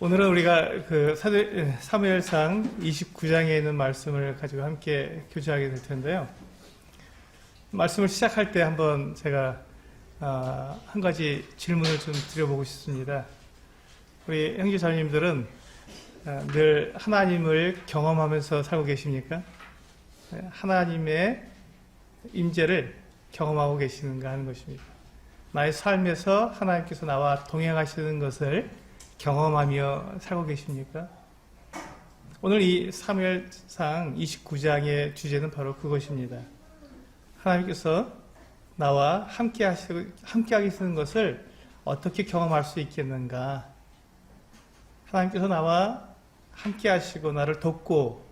오늘은 우리가 사무엘상 29장에 있는 말씀을 가지고 함께 교제하게 될 텐데요. 말씀을 시작할 때 한번 제가 한 가지 질문을 좀 드려보고 싶습니다. 우리 형제자매님들은 늘 하나님을 경험하면서 살고 계십니까? 하나님의 임재를 경험하고 계시는가 하는 것입니다. 나의 삶에서 하나님께서 나와 동행하시는 것을 경험하며 살고 계십니까? 오늘 이 사무엘상 29장의 주제는 바로 그것입니다. 하나님께서 나와 함께 하시는 것을 어떻게 경험할 수 있겠는가? 하나님께서 나와 함께 하시고 나를 돕고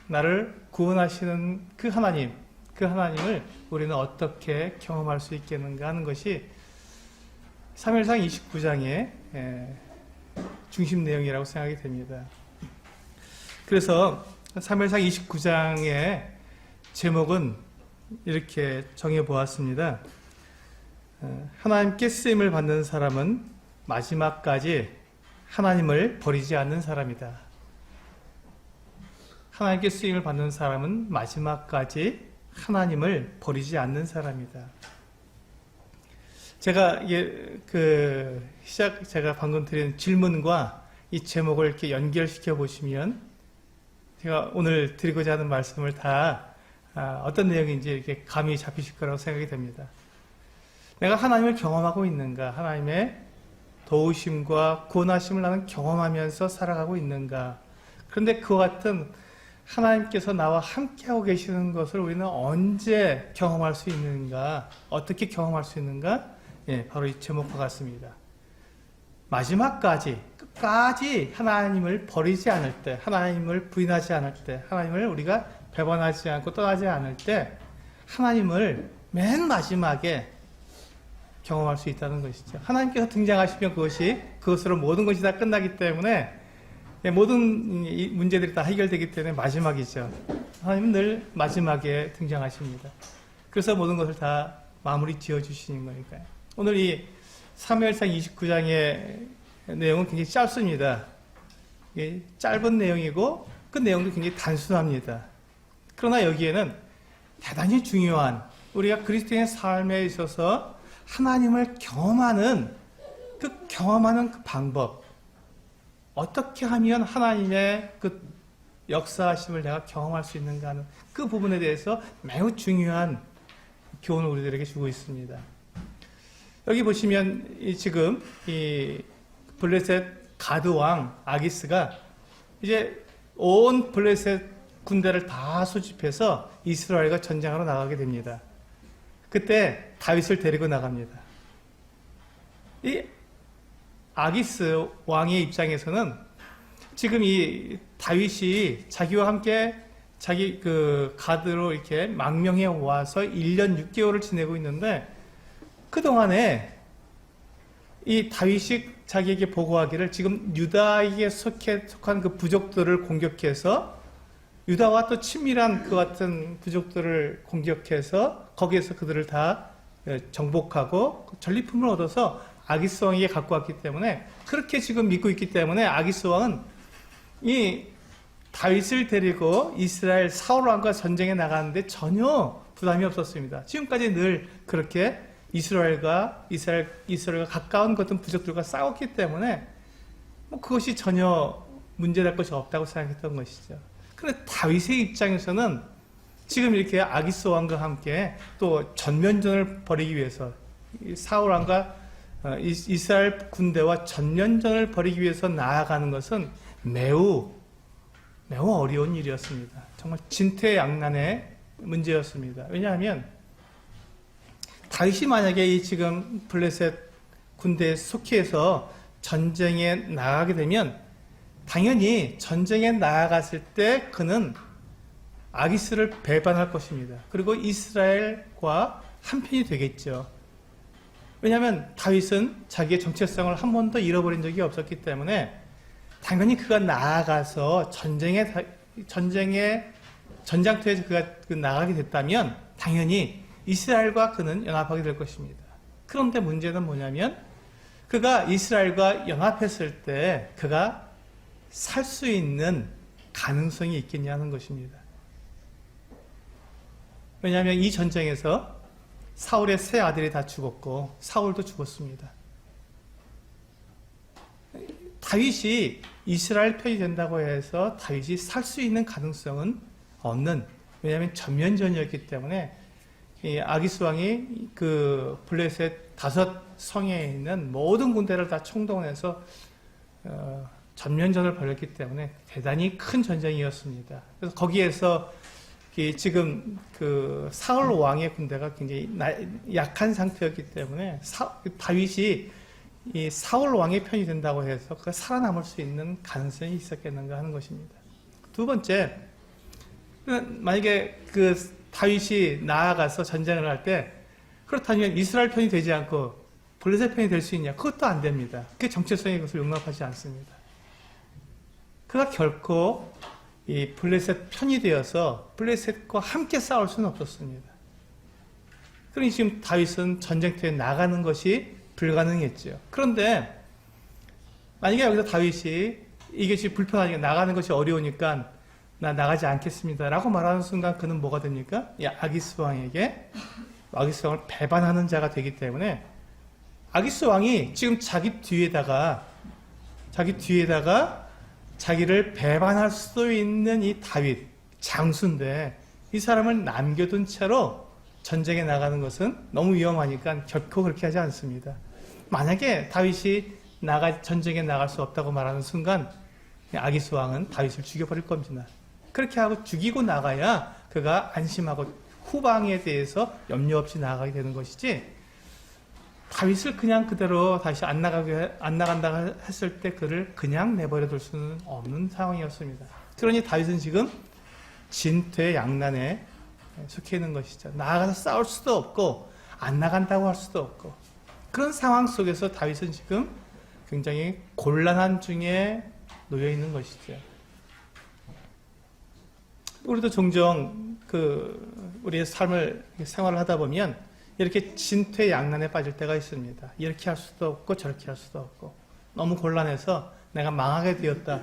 나를 구원하시는 그 하나님을 우리는 어떻게 경험할 수 있겠는가 하는 것이 사무엘상 29장의 중심 내용이라고 생각이 됩니다. 그래서 사무엘상 29장의 제목은 이렇게 정해보았습니다. 하나님께 쓰임을 받는 사람은 마지막까지 하나님을 버리지 않는 사람이다. 하나님께 쓰임을 받는 사람은 마지막까지 하나님을 버리지 않는 사람이다. 제가 제가 방금 드린 질문과 이 제목을 이렇게 연결시켜 보시면 제가 오늘 드리고자 하는 말씀을 다 어떤 내용인지 이렇게 감이 잡히실 거라고 생각이 됩니다. 내가 하나님을 경험하고 있는가? 하나님의 도우심과 구원하심을 나는 경험하면서 살아가고 있는가? 그런데 그와 같은 하나님께서 나와 함께하고 계시는 것을 우리는 언제 경험할 수 있는가? 어떻게 경험할 수 있는가? 바로 이 제목과 같습니다. 마지막까지, 끝까지 하나님을 버리지 않을 때, 하나님을 부인하지 않을 때, 하나님을 우리가 배반하지 않고 떠나지 않을 때, 하나님을 맨 마지막에 경험할 수 있다는 것이죠. 하나님께서 등장하시면 그것으로 모든 것이 다 끝나기 때문에, 모든 문제들이 다 해결되기 때문에 마지막이죠. 하나님은 늘 마지막에 등장하십니다. 그래서 모든 것을 다 마무리 지어주시는 거니까요. 오늘 이 사무엘상 29장의 내용은 굉장히 짧습니다. 짧은 내용이고 그 내용도 굉장히 단순합니다. 그러나 여기에는 대단히 중요한 우리가 그리스도인의 삶에 있어서 하나님을 경험하는 그 방법, 어떻게 하면 하나님의 그 역사하심을 내가 경험할 수 있는가 하는 그 부분에 대해서 매우 중요한 교훈을 우리들에게 주고 있습니다. 여기 보시면 지금 이 블레셋 가드 왕 아기스가 이제 온 블레셋 군대를 다 소집해서 이스라엘과 전쟁하러 나가게 됩니다. 그때 다윗을 데리고 나갑니다. 이 아기스 왕의 입장에서는 지금 이 다윗이 자기와 함께 자기 가드로 이렇게 망명해 와서 1년 6개월을 지내고 있는데 그동안에 이 다윗이 자기에게 보고하기를 지금 유다에게 속한 그 부족들을 공격해서 유다와 또 친밀한 그 같은 부족들을 공격해서 거기에서 그들을 다 정복하고 전리품을 얻어서 아기스 왕에게 갖고 왔기 때문에 그렇게 지금 믿고 있기 때문에 아기스 왕은 이 다윗을 데리고 이스라엘 사울 왕과 전쟁에 나가는데 전혀 부담이 없었습니다. 지금까지 늘 그렇게 이스라엘과 가까운 같은 부족들과 싸웠기 때문에 그것이 전혀 문제될 것이 없다고 생각했던 것이죠. 그런데 다윗의 입장에서는 지금 이렇게 아기스 왕과 함께 또 전면전을 벌이기 위해서 사울 왕과 이스라엘 군대와 전면전을 벌이기 위해서 나아가는 것은 매우 어려운 일이었습니다. 정말 진퇴양난의 문제였습니다. 왜냐하면 다윗이 만약에 지금 블레셋 군대에 속해서 전쟁에 나가게 되면 당연히 전쟁에 나아갔을 때 그는 아기스를 배반할 것입니다. 그리고 이스라엘과 한편이 되겠죠. 왜냐하면 다윗은 자기의 정체성을 한 번도 잃어버린 적이 없었기 때문에 당연히 그가 나아가서 전장터에 그가 나가게 됐다면 당연히 이스라엘과 그는 연합하게 될 것입니다. 그런데 문제는 뭐냐면 그가 이스라엘과 연합했을 때 그가 살 수 있는 가능성이 있겠냐는 것입니다. 왜냐하면 이 전쟁에서 사울의 세 아들이 다 죽었고 사울도 죽었습니다. 다윗이 이스라엘 편이 된다고 해서 다윗이 살 수 있는 가능성은 없는, 왜냐하면 전면전이었기 때문에 이 아기스 왕이 그 블레셋 5성에 있는 모든 군대를 다 총동원해서 전면전을 벌였기 때문에 대단히 큰 전쟁이었습니다. 그래서 거기에서 지금 그 사울 왕의 군대가 굉장히 약한 상태였기 때문에 다윗이 이 사울 왕의 편이 된다고 해서 그 살아남을 수 있는 가능성이 있었겠는가 하는 것입니다. 두 번째, 만약에 그 다윗이 나아가서 전쟁을 할 때 그렇다면 이스라엘 편이 되지 않고 블레셋 편이 될 수 있냐? 그것도 안 됩니다. 그게 정체성이 그것을 용납하지 않습니다. 그가 결코 이 블레셋 편이 되어서 블레셋과 함께 싸울 수는 없었습니다. 그러니 지금 다윗은 전쟁터에 나가는 것이 불가능했죠. 그런데 만약에 여기서 다윗이 이게 지금 불편하니까 나가는 것이 어려우니까 나 나가지 않겠습니다 라고 말하는 순간 그는 뭐가 됩니까? 아기스 왕에게 아기스 왕을 배반하는 자가 되기 때문에 아기스 왕이 지금 자기 뒤에다가 자기를 배반할 수 있는 이 다윗 장수인데 이 사람을 남겨둔 채로 전쟁에 나가는 것은 너무 위험하니까 결코 그렇게 하지 않습니다. 만약에 다윗이 전쟁에 나갈 수 없다고 말하는 순간 아기스 왕은 다윗을 죽여버릴 겁니다. 그렇게 하고 죽이고 나가야 그가 안심하고 후방에 대해서 염려 없이 나아가게 되는 것이지, 다윗을 그냥 그대로 다시 안 나간다고 했을 때 그를 그냥 내버려 둘 수는 없는 상황이었습니다. 그러니 다윗은 지금 진퇴양난에 속해 있는 것이죠. 나아가서 싸울 수도 없고 안 나간다고 할 수도 없고, 그런 상황 속에서 다윗은 지금 굉장히 곤란한 중에 놓여 있는 것이죠. 우리도 종종 우리의 생활을 하다 보면 이렇게 진퇴양난에 빠질 때가 있습니다. 이렇게 할 수도 없고 저렇게 할 수도 없고 너무 곤란해서 내가 망하게 되었다.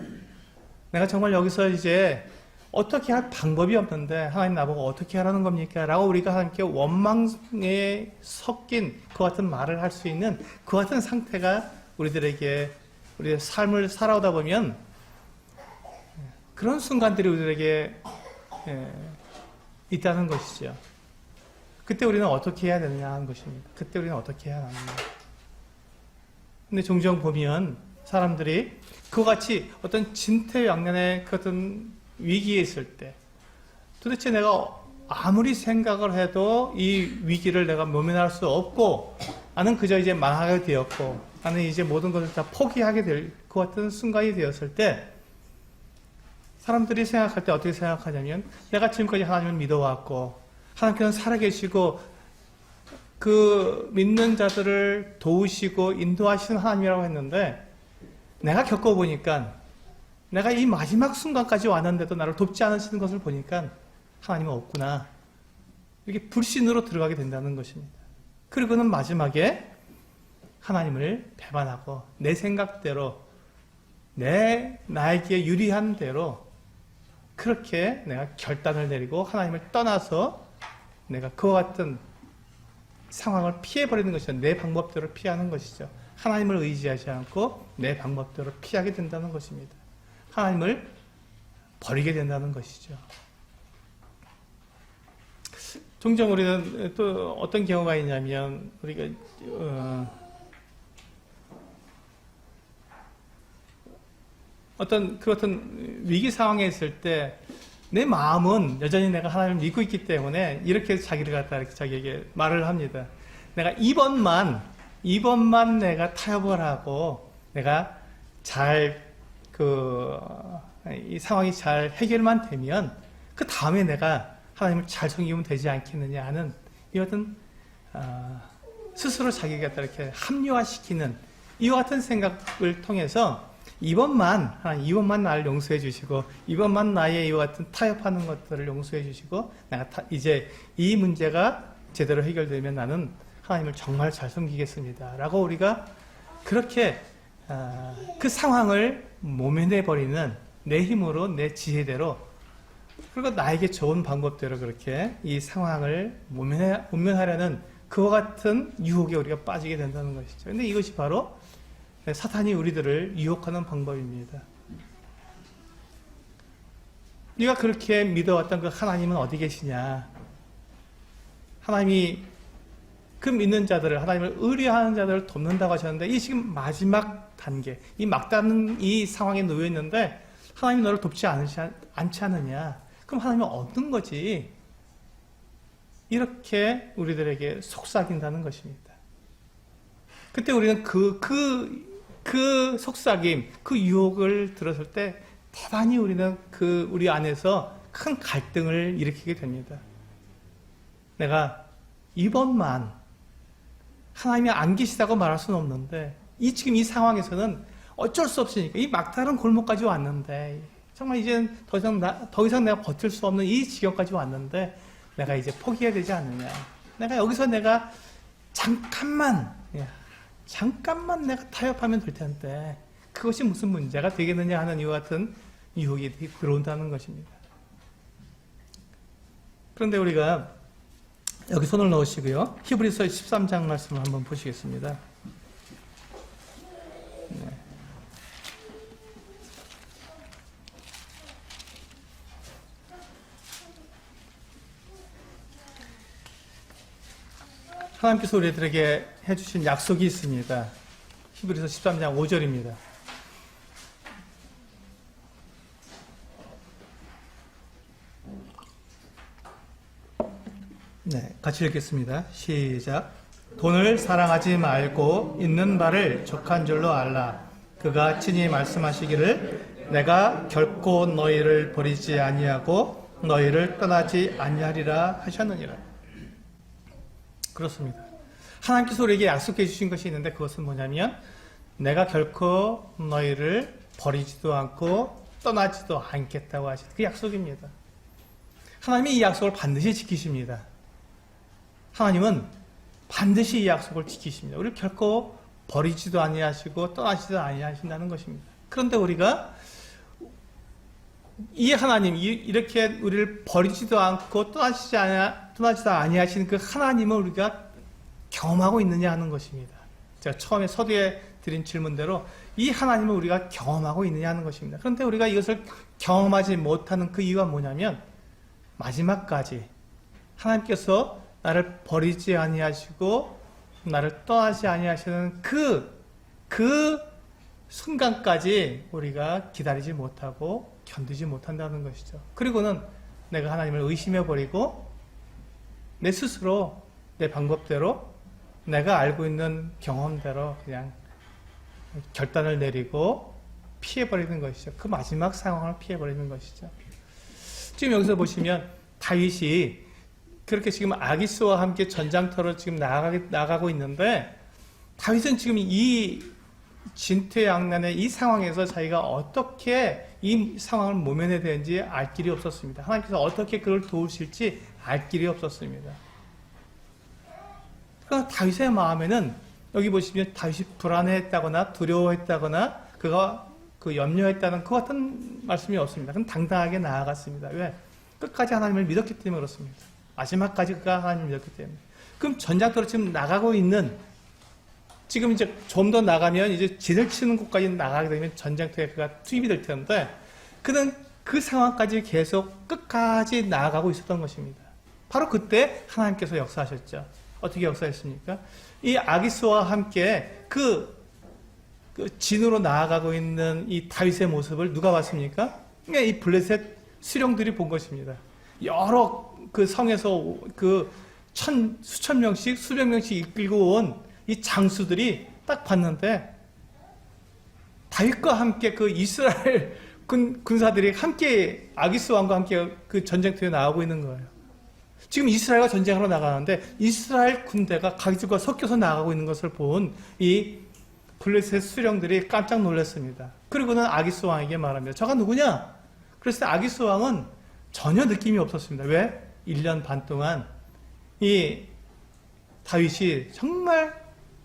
내가 정말 여기서 이제 어떻게 할 방법이 없는데 하나님 나보고 어떻게 하라는 겁니까? 라고 우리가 함께 원망에 섞인 그 같은 말을 할 수 있는 그 같은 상태가 우리의 삶을 살아오다 보면 그런 순간들이 우리에게 있다는 것이죠. 그때 우리는 어떻게 해야 되느냐 하는 것입니다. 그때 우리는 어떻게 해야 하느냐. 근데 종종 보면 사람들이 그와 같이 어떤 진퇴양난의 그 어떤 위기에 있을 때 도대체 내가 아무리 생각을 해도 이 위기를 내가 모면할 수 없고 나는 그저 이제 망하게 되었고 나는 이제 모든 것을 다 포기하게 될 그 같은 순간이 되었을 때 사람들이 생각할 때 어떻게 생각하냐면 내가 지금까지 하나님을 믿어왔고 하나님께서는 살아계시고 그 믿는 자들을 도우시고 인도하시는 하나님이라고 했는데 내가 겪어보니까 내가 이 마지막 순간까지 왔는데도 나를 돕지 않으시는 것을 보니까 하나님은 없구나. 이렇게 불신으로 들어가게 된다는 것입니다. 그리고는 마지막에 하나님을 배반하고 내 생각대로 나에게 유리한 대로 그렇게 내가 결단을 내리고 하나님을 떠나서 내가 그와 같은 상황을 피해버리는 것이죠. 내 방법대로 피하는 것이죠. 하나님을 의지하지 않고 내 방법대로 피하게 된다는 것입니다. 하나님을 버리게 된다는 것이죠. 종종 우리는 또 어떤 경우가 있냐면 우리가 어떤 위기 상황에 있을 때 내 마음은 여전히 내가 하나님을 믿고 있기 때문에 이렇게 자기를 갖다 이렇게 자기에게 말을 합니다. 내가 이번만 내가 타협을 하고 내가 이 상황이 잘 해결만 되면 그 다음에 내가 하나님을 잘 섬기면 되지 않겠느냐 하는 이 어떤 스스로 자기가 이렇게 합리화시키는 이와 같은 생각을 통해서 이번만 나를 용서해 주시고 이번만 나의 이와 같은 타협하는 것들을 용서해 주시고 내가 이제 이 문제가 제대로 해결되면 나는 하나님을 정말 잘 섬기겠습니다 라고 우리가 그렇게 그 상황을 모면해버리는 내 힘으로, 내 지혜대로, 그리고 나에게 좋은 방법대로 그렇게 이 상황을 모면하려는 그와 같은 유혹에 우리가 빠지게 된다는 것이죠. 근데 이것이 바로 사탄이 우리들을 유혹하는 방법입니다. 네가 그렇게 믿어왔던 그 하나님은 어디 계시냐? 하나님이 그 믿는 자들을, 하나님을 의뢰하는 자들을 돕는다고 하셨는데, 이 지금 마지막 단계, 이 막다른 이 상황에 놓여 있는데 하나님이 너를 돕지 않지 않느냐? 그럼 하나님은 얻는 거지. 이렇게 우리들에게 속삭인다는 것입니다. 그때 우리는 그 속삭임, 그 유혹을 들었을 때 대단히 우리는 우리 안에서 큰 갈등을 일으키게 됩니다. 내가 이번만 하나님이 안 계시다고 말할 수는 없는데, 지금 이 상황에서는 어쩔 수 없으니까, 이 막다른 골목까지 왔는데, 정말 이제는 더 이상 내가 버틸 수 없는 이 지경까지 왔는데, 내가 이제 포기해야 되지 않느냐. 여기서 내가 잠깐만 내가 타협하면 될 텐데, 그것이 무슨 문제가 되겠느냐 하는 이와 같은 유혹이 들어온다는 것입니다. 그런데 우리가 여기 손을 넣으시고요. 히브리서 13장 말씀을 한번 보시겠습니다. 네. 하나님께서 우리들에게 해주신 약속이 있습니다. 히브리서 13장 5절입니다. 네, 같이 읽겠습니다. 시작. 돈을 사랑하지 말고 있는 바를 족한 줄로 알라. 그가 친히 말씀하시기를 내가 결코 너희를 버리지 아니하고 너희를 떠나지 아니하리라 하셨느니라. 그렇습니다. 하나님께서 우리에게 약속해 주신 것이 있는데, 그것은 뭐냐면 내가 결코 너희를 버리지도 않고 떠나지도 않겠다고 하신 그 약속입니다. 하나님이 이 약속을 반드시 지키십니다. 하나님은 반드시 이 약속을 지키십니다. 우리를 결코 버리지도 아니하시고 떠나지도 아니하신다는 것입니다. 그런데 우리가 이 하나님, 이렇게 우리를 버리지도 않고 떠나지도 아니하시는 그 하나님을 우리가 경험하고 있느냐 하는 것입니다. 제가 처음에 서두에 드린 질문대로 이 하나님을 우리가 경험하고 있느냐 하는 것입니다. 그런데 우리가 이것을 경험하지 못하는 그 이유가 뭐냐면, 마지막까지 하나님께서 나를 버리지 아니하시고 나를 떠나지 아니하시는 그 순간까지 우리가 기다리지 못하고 견디지 못한다는 것이죠. 그리고는 내가 하나님을 의심해버리고 내 스스로 내 방법대로 내가 알고 있는 경험대로 그냥 결단을 내리고 피해버리는 것이죠. 그 마지막 상황을 피해버리는 것이죠. 지금 여기서 보시면 다윗이 그렇게 지금 아기스와 함께 전장터로 지금 나가고 있는데, 다윗은 지금 이 진퇴양난의 이 상황에서 자기가 어떻게 이 상황을 모면해야 되는지 알 길이 없었습니다. 하나님께서 어떻게 그를 도우실지 알 길이 없었습니다. 그러니까 다윗의 마음에는, 여기 보시면 다윗이 불안해했다거나 두려워했다거나 그가 염려했다는 그 같은 말씀이 없습니다. 그건 당당하게 나아갔습니다. 왜? 끝까지 하나님을 믿었기 때문에 그렇습니다. 마지막까지 그가 하나님을 믿었기 때문에. 그럼 전장터로 지금 나가고 있는, 지금 이제 좀 더 나가면 이제 진을 치는 곳까지 나가게 되면 전장터에 그가 투입이 될 텐데, 그는 그 상황까지 계속 끝까지 나아가고 있었던 것입니다. 바로 그때 하나님께서 역사하셨죠. 어떻게 역사했습니까? 이 아기스와 함께 그 진으로 나아가고 있는 이 다윗의 모습을 누가 봤습니까? 이 블레셋 수령들이 본 것입니다. 여러 그 성에서 수천 명씩, 수백 명씩 이끌고 온 이 장수들이 딱 봤는데, 다윗과 함께 그 이스라엘 군사들이 함께 아기스 왕과 함께 그 전쟁터에 나가고 있는 거예요. 지금 이스라엘과 전쟁하러 나가는데 이스라엘 군대가 가기들과 섞여서 나가고 있는 것을 본 이 블레셋 수령들이 깜짝 놀랐습니다. 그리고는 아기스 왕에게 말합니다. 저가 누구냐? 그래서 아기스 왕은 전혀 느낌이 없었습니다. 왜? 1년 반 동안 이 다윗이 정말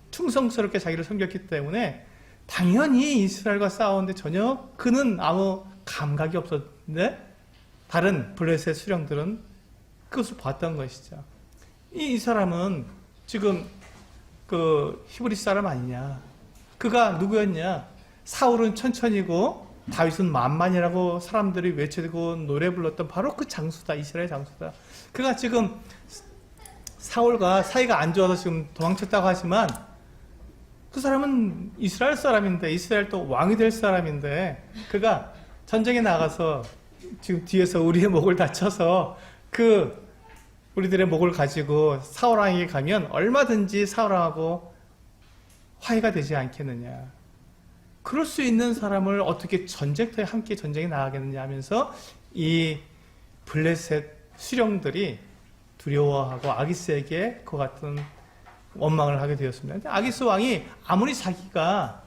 충성스럽게 자기를 섬겼기 때문에 당연히 이스라엘과 싸우는데 전혀 그는 아무 감각이 없었는데 다른 블레셋 수령들은 그것을 봤던 것이죠. 이 사람은 지금 그 히브리 사람 아니냐. 그가 누구였냐. 사울은 천천히고 다윗은 만만이라고 사람들이 외치고 노래 불렀던 바로 그 장수다. 이스라엘 장수다. 그가 지금 사울과 사이가 안 좋아서 지금 도망쳤다고 하지만 그 사람은 이스라엘 사람인데 이스라엘 또 왕이 될 사람인데 그가 전쟁에 나가서 지금 뒤에서 우리의 목을 다쳐서 그 우리들의 목을 가지고 사울왕에게 가면 얼마든지 사울왕하고 화해가 되지 않겠느냐. 그럴 수 있는 사람을 어떻게 전쟁터에 함께 전쟁에 나가겠느냐 하면서 이 블레셋 수령들이 두려워하고 아기스에게 그 같은 원망을 하게 되었습니다. 아기스 왕이 아무리 자기가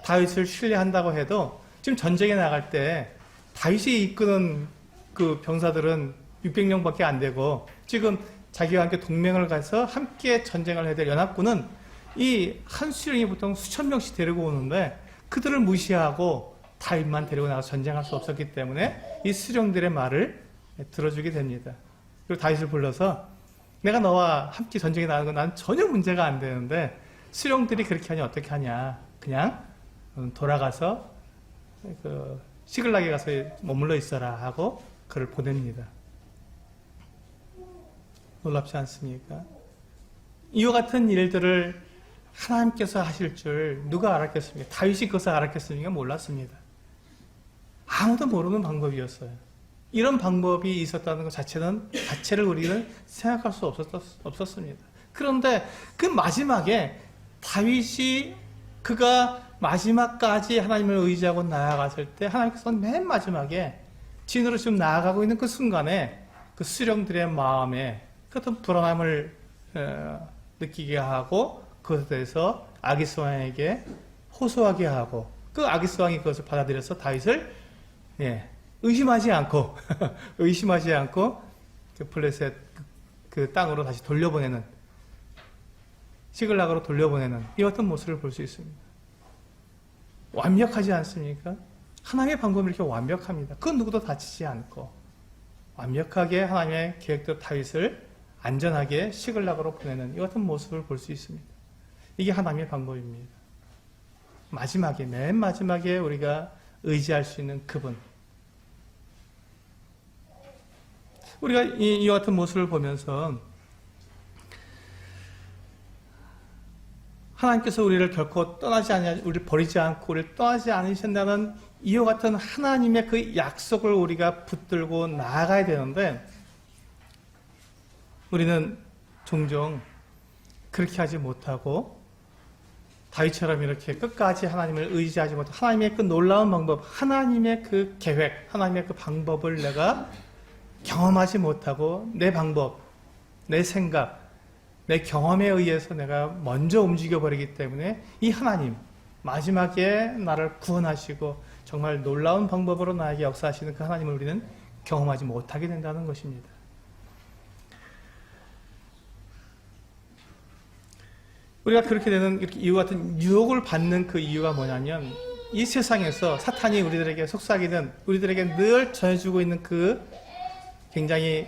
다윗을 신뢰한다고 해도 지금 전쟁에 나갈 때 다윗이 이끄는 그 병사들은 600명밖에 안 되고 지금 자기와 함께 동맹을 가서 함께 전쟁을 해야 될 연합군은 이 한 수령이 보통 수천 명씩 데리고 오는데 그들을 무시하고 다윗만 데리고 나가서 전쟁할 수 없었기 때문에 이 수령들의 말을 들어주게 됩니다. 그리고 다윗을 불러서 내가 너와 함께 전쟁에 나가는 건 난 전혀 문제가 안 되는데 수령들이 그렇게 하니 어떻게 하냐. 그냥 돌아가서 그 시글락에 가서 머물러 있어라 하고 그를 보냅니다. 놀랍지 않습니까? 이와 같은 일들을 하나님께서 하실 줄 누가 알았겠습니까? 다윗이 그것을 알았겠습니까? 몰랐습니다. 아무도 모르는 방법이었어요. 이런 방법이 있었다는 것 자체를 우리는 생각할 수 없었습니다. 그런데 그 마지막에 다윗이 그가 마지막까지 하나님을 의지하고 나아갔을 때 하나님께서는 맨 마지막에 진으로 지금 나아가고 있는 그 순간에 그 수령들의 마음에 그 어떤 불안함을 느끼게 하고 그것에 대해서 아기스 왕에게 호소하게 하고 그 아기스 왕이 그것을 받아들여서 다윗을 의심하지 않고 그 블레셋 그 땅으로 다시 돌려보내는 시글락으로 돌려보내는 이 어떤 모습을 볼 수 있습니다. 완벽하지 않습니까? 하나님의 방법이 이렇게 완벽합니다. 그 누구도 다치지 않고 완벽하게 하나님의 계획대로 다윗을 안전하게 시글락으로 보내는 이 같은 모습을 볼 수 있습니다. 이게 하나님의 방법입니다. 마지막에 맨 마지막에 우리가 의지할 수 있는 그분. 우리가 이 같은 모습을 보면서 하나님께서 우리를 결코 우리를 버리지 않고 우리를 떠나지 않으신다는 이와 같은 하나님의 그 약속을 우리가 붙들고 나아가야 되는데 우리는 종종 그렇게 하지 못하고 다윗처럼 이렇게 끝까지 하나님을 의지하지 못하고 하나님의 그 놀라운 방법, 하나님의 그 계획, 하나님의 그 방법을 내가 경험하지 못하고 내 방법, 내 생각, 내 경험에 의해서 내가 먼저 움직여버리기 때문에 이 하나님, 마지막에 나를 구원하시고 정말 놀라운 방법으로 나에게 역사하시는 그 하나님을 우리는 경험하지 못하게 된다는 것입니다. 우리가 그렇게 되는 이렇게 이와 같은 유혹을 받는 그 이유가 뭐냐면 이 세상에서 사탄이 우리들에게 속삭이는 우리들에게 늘 전해주고 있는 그 굉장히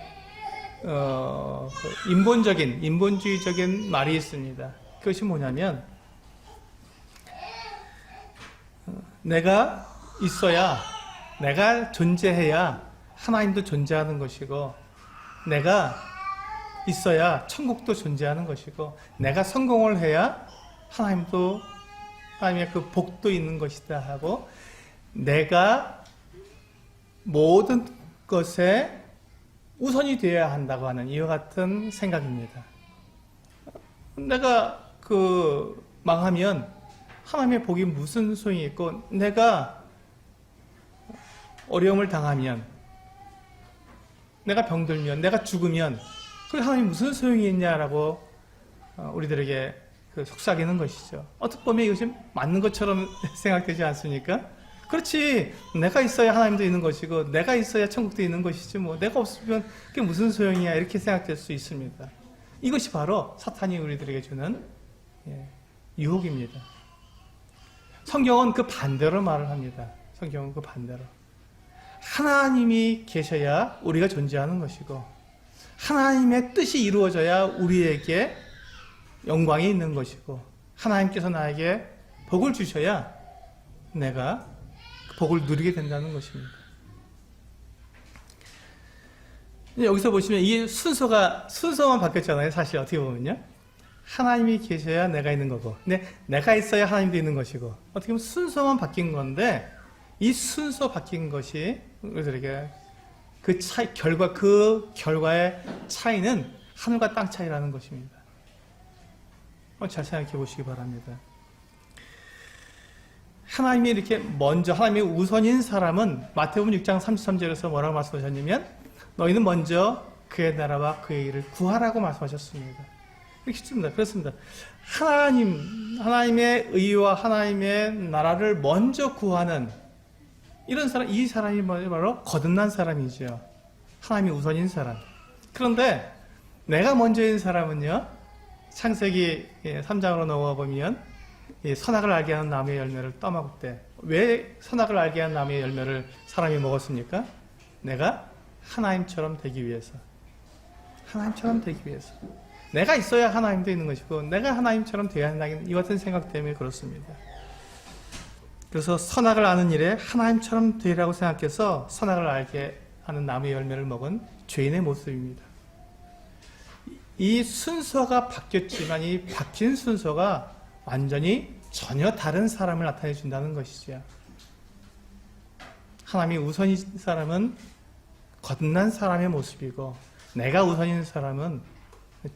인본주의적인 말이 있습니다. 그것이 뭐냐면 내가 있어야 내가 존재해야 하나님도 존재하는 것이고 내가 있어야 천국도 존재하는 것이고 내가 성공을 해야 하나님의 그 복도 있는 것이다 하고 내가 모든 것에 우선이 되어야 한다고 하는 이와 같은 생각입니다. 내가 망하면 하나님의 복이 무슨 소용이 있고 내가 어려움을 당하면 내가 병들면 내가 죽으면 그 하나님 무슨 소용이 있냐라고 우리들에게 속삭이는 것이죠. 어떻게 보면 이것이 맞는 것처럼 생각되지 않습니까? 그렇지. 내가 있어야 하나님도 있는 것이고 내가 있어야 천국도 있는 것이지 뭐 내가 없으면 그게 무슨 소용이야 이렇게 생각될 수 있습니다. 이것이 바로 사탄이 우리들에게 주는 유혹입니다. 성경은 그 반대로 말을 합니다. 성경은 그 반대로. 하나님이 계셔야 우리가 존재하는 것이고 하나님의 뜻이 이루어져야 우리에게 영광이 있는 것이고 하나님께서 나에게 복을 주셔야 내가 그 복을 누리게 된다는 것입니다. 여기서 보시면 이 순서만 바뀌었잖아요. 사실 어떻게 보면요. 하나님이 계셔야 내가 있는 거고 근데 내가 있어야 하나님도 있는 것이고 어떻게 보면 순서만 바뀐 건데 이 순서 바뀐 것이 우리들에게 그 결과의 차이는 하늘과 땅 차이라는 것입니다. 잘 생각해 보시기 바랍니다. 하나님이 이렇게 먼저 하나님이 우선인 사람은 마태복음 6장 33절에서 뭐라고 말씀하셨냐면 너희는 먼저 그의 나라와 그의 일을 구하라고 말씀하셨습니다. 이렇게 쉽습니다. 그렇습니다. 하나님의 의와 하나님의 나라를 먼저 구하는 이런 사람, 이 사람이 바로 거듭난 사람이죠. 하나님이 우선인 사람. 그런데 내가 먼저인 사람은요, 창세기 3장으로 넘어가 보면 선악을 알게 하는 나무의 열매를 떠먹을 때 왜 선악을 알게 하는 나무의 열매를 사람이 먹었습니까? 내가 하나님처럼 되기 위해서. 하나님처럼 되기 위해서. 내가 있어야 하나님도 있는 것이고 내가 하나님처럼 되어야 한다는 이 같은 생각 때문에 그렇습니다. 그래서 선악을 아는 일에 하나님처럼 되리라고 생각해서 선악을 알게 하는 나무의 열매를 먹은 죄인의 모습입니다. 이 순서가 바뀌었지만 이 바뀐 순서가 완전히 전혀 다른 사람을 나타내 준다는 것이죠. 하나님이 우선인 사람은 거듭난 사람의 모습이고 내가 우선인 사람은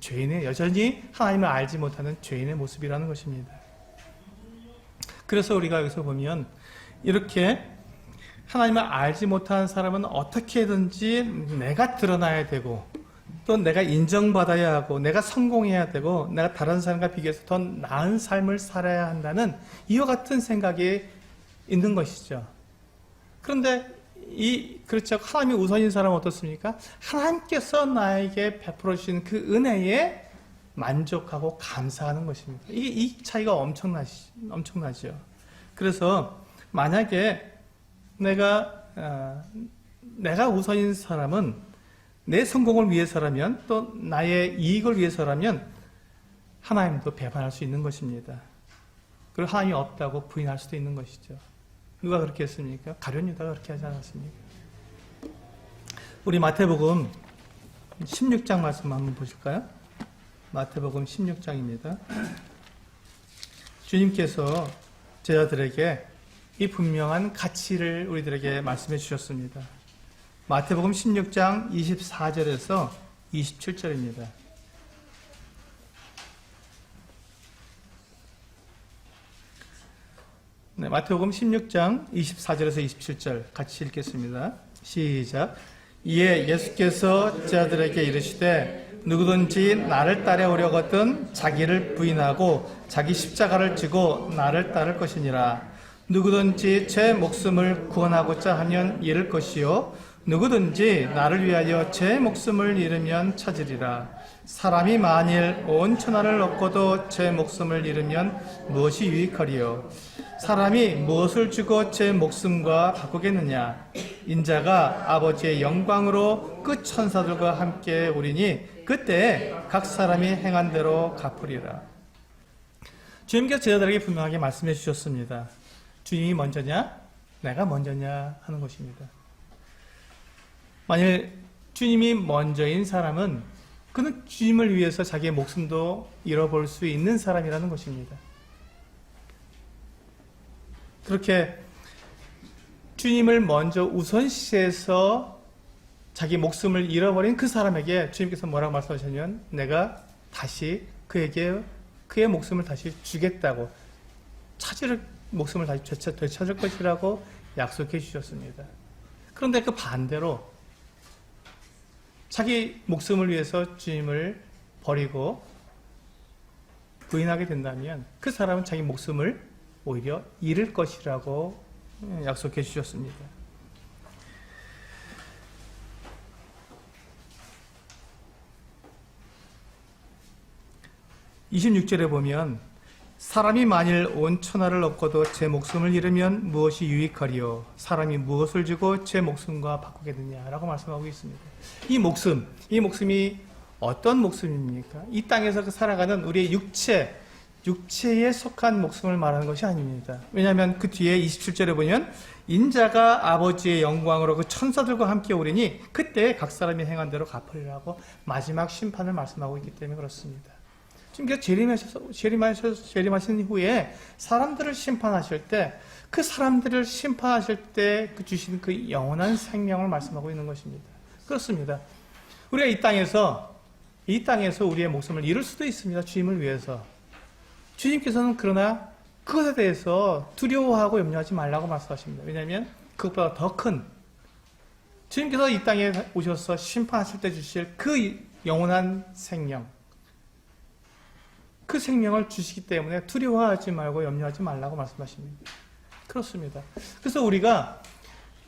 죄인의 여전히 하나님을 알지 못하는 죄인의 모습이라는 것입니다. 그래서 우리가 여기서 보면 이렇게 하나님을 알지 못하는 사람은 어떻게든지 내가 드러나야 되고 또 내가 인정받아야 하고 내가 성공해야 되고 내가 다른 사람과 비교해서 더 나은 삶을 살아야 한다는 이와 같은 생각이 있는 것이죠. 그런데 그렇죠. 하나님이 우선인 사람은 어떻습니까? 하나님께서 나에게 베풀어 주신 그 은혜에 만족하고 감사하는 것입니다. 이 차이가 엄청나죠. 그래서 만약에 내가 우선인 사람은 내 성공을 위해서라면 또 나의 이익을 위해서라면 하나님도 배반할 수 있는 것입니다. 그리고 하나님이 없다고 부인할 수도 있는 것이죠. 누가 그렇게 했습니까? 가룟 유다가 그렇게 하지 않았습니까? 우리 마태복음 16장 말씀 한번 보실까요? 마태복음 16장입니다. 주님께서 제자들에게 이 분명한 가치를 우리들에게 말씀해 주셨습니다. 마태복음 16장 24절에서 27절입니다. 네, 마태복음 16장 24절에서 27절 같이 읽겠습니다. 시작. 이에 예수께서 제자들에게 이르시되 누구든지 나를 따라오려거든 자기를 부인하고 자기 십자가를 지고 나를 따를 것이니라. 누구든지 제 목숨을 구원하고자 하면 잃을 것이요 누구든지 나를 위하여 제 목숨을 잃으면 찾으리라. 사람이 만일 온 천하를 얻고도 제 목숨을 잃으면 무엇이 유익하리요? 사람이 무엇을 주고 제 목숨과 바꾸겠느냐? 인자가 아버지의 영광으로 그 천사들과 함께 오리니 그때 각 사람이 행한 대로 갚으리라. 주님께서 제자들에게 분명하게 말씀해 주셨습니다. 주님이 먼저냐? 내가 먼저냐? 하는 것입니다. 만일 주님이 먼저인 사람은 그는 주님을 위해서 자기의 목숨도 잃어볼 수 있는 사람이라는 것입니다. 그렇게 주님을 먼저 우선시해서 자기 목숨을 잃어버린 그 사람에게 주님께서 뭐라고 말씀하셨냐면 내가 다시 그에게 그의 목숨을 다시 주겠다고 목숨을 다시 되찾을 것이라고 약속해 주셨습니다. 그런데 그 반대로 자기 목숨을 위해서 주님을 버리고 부인하게 된다면 그 사람은 자기 목숨을 오히려 잃을 것이라고 약속해 주셨습니다. (26절에) 보면 사람이 만일 온 천하를 얻고도 제 목숨을 잃으면 무엇이 유익하리요? 사람이 무엇을 주고 제 목숨과 바꾸겠느냐라고 말씀하고 있습니다. 이 목숨이 어떤 목숨입니까? 이 땅에서 살아가는 우리의 육체에 속한 목숨을 말하는 것이 아닙니다. 왜냐하면 그 뒤에 27절에 보면 인자가 아버지의 영광으로 그 천사들과 함께 오리니 그때 각 사람이 행한 대로 갚으리라고 마지막 심판을 말씀하고 있기 때문에 그렇습니다. 지금 재림하신 후에 사람들을 심판하실 때 그 사람들을 심판하실 때 그 주신 그 영원한 생명을 말씀하고 있는 것입니다. 그렇습니다. 우리가 이 땅에서 우리의 목숨을 잃을 수도 있습니다. 주님을 위해서. 주님께서는 그러나 그것에 대해서 두려워하고 염려하지 말라고 말씀하십니다. 왜냐하면 그것보다 더 큰 주님께서 이 땅에 오셔서 심판하실 때 주실 그 영원한 생명, 그 생명을 주시기 때문에 두려워하지 말고 염려하지 말라고 말씀하십니다. 그렇습니다. 그래서 우리가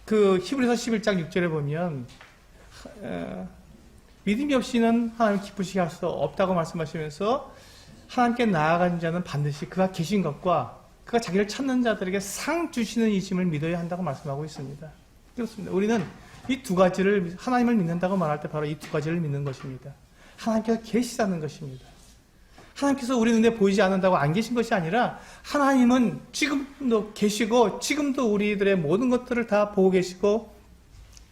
그 히브리서 11장 6절에 보면 믿음이 없이는 하나님을 기쁘시게 할 수 없다고 말씀하시면서 하나님께 나아가는 자는 반드시 그가 계신 것과 그가 자기를 찾는 자들에게 상 주시는 이심을 믿어야 한다고 말씀하고 있습니다. 그렇습니다. 우리는 이 두 가지를, 하나님을 믿는다고 말할 때 바로 이 두 가지를 믿는 것입니다. 하나님께서 계시다는 것입니다. 하나님께서 우리 눈에 보이지 않는다고 안 계신 것이 아니라 하나님은 지금도 계시고 지금도 우리들의 모든 것들을 다 보고 계시고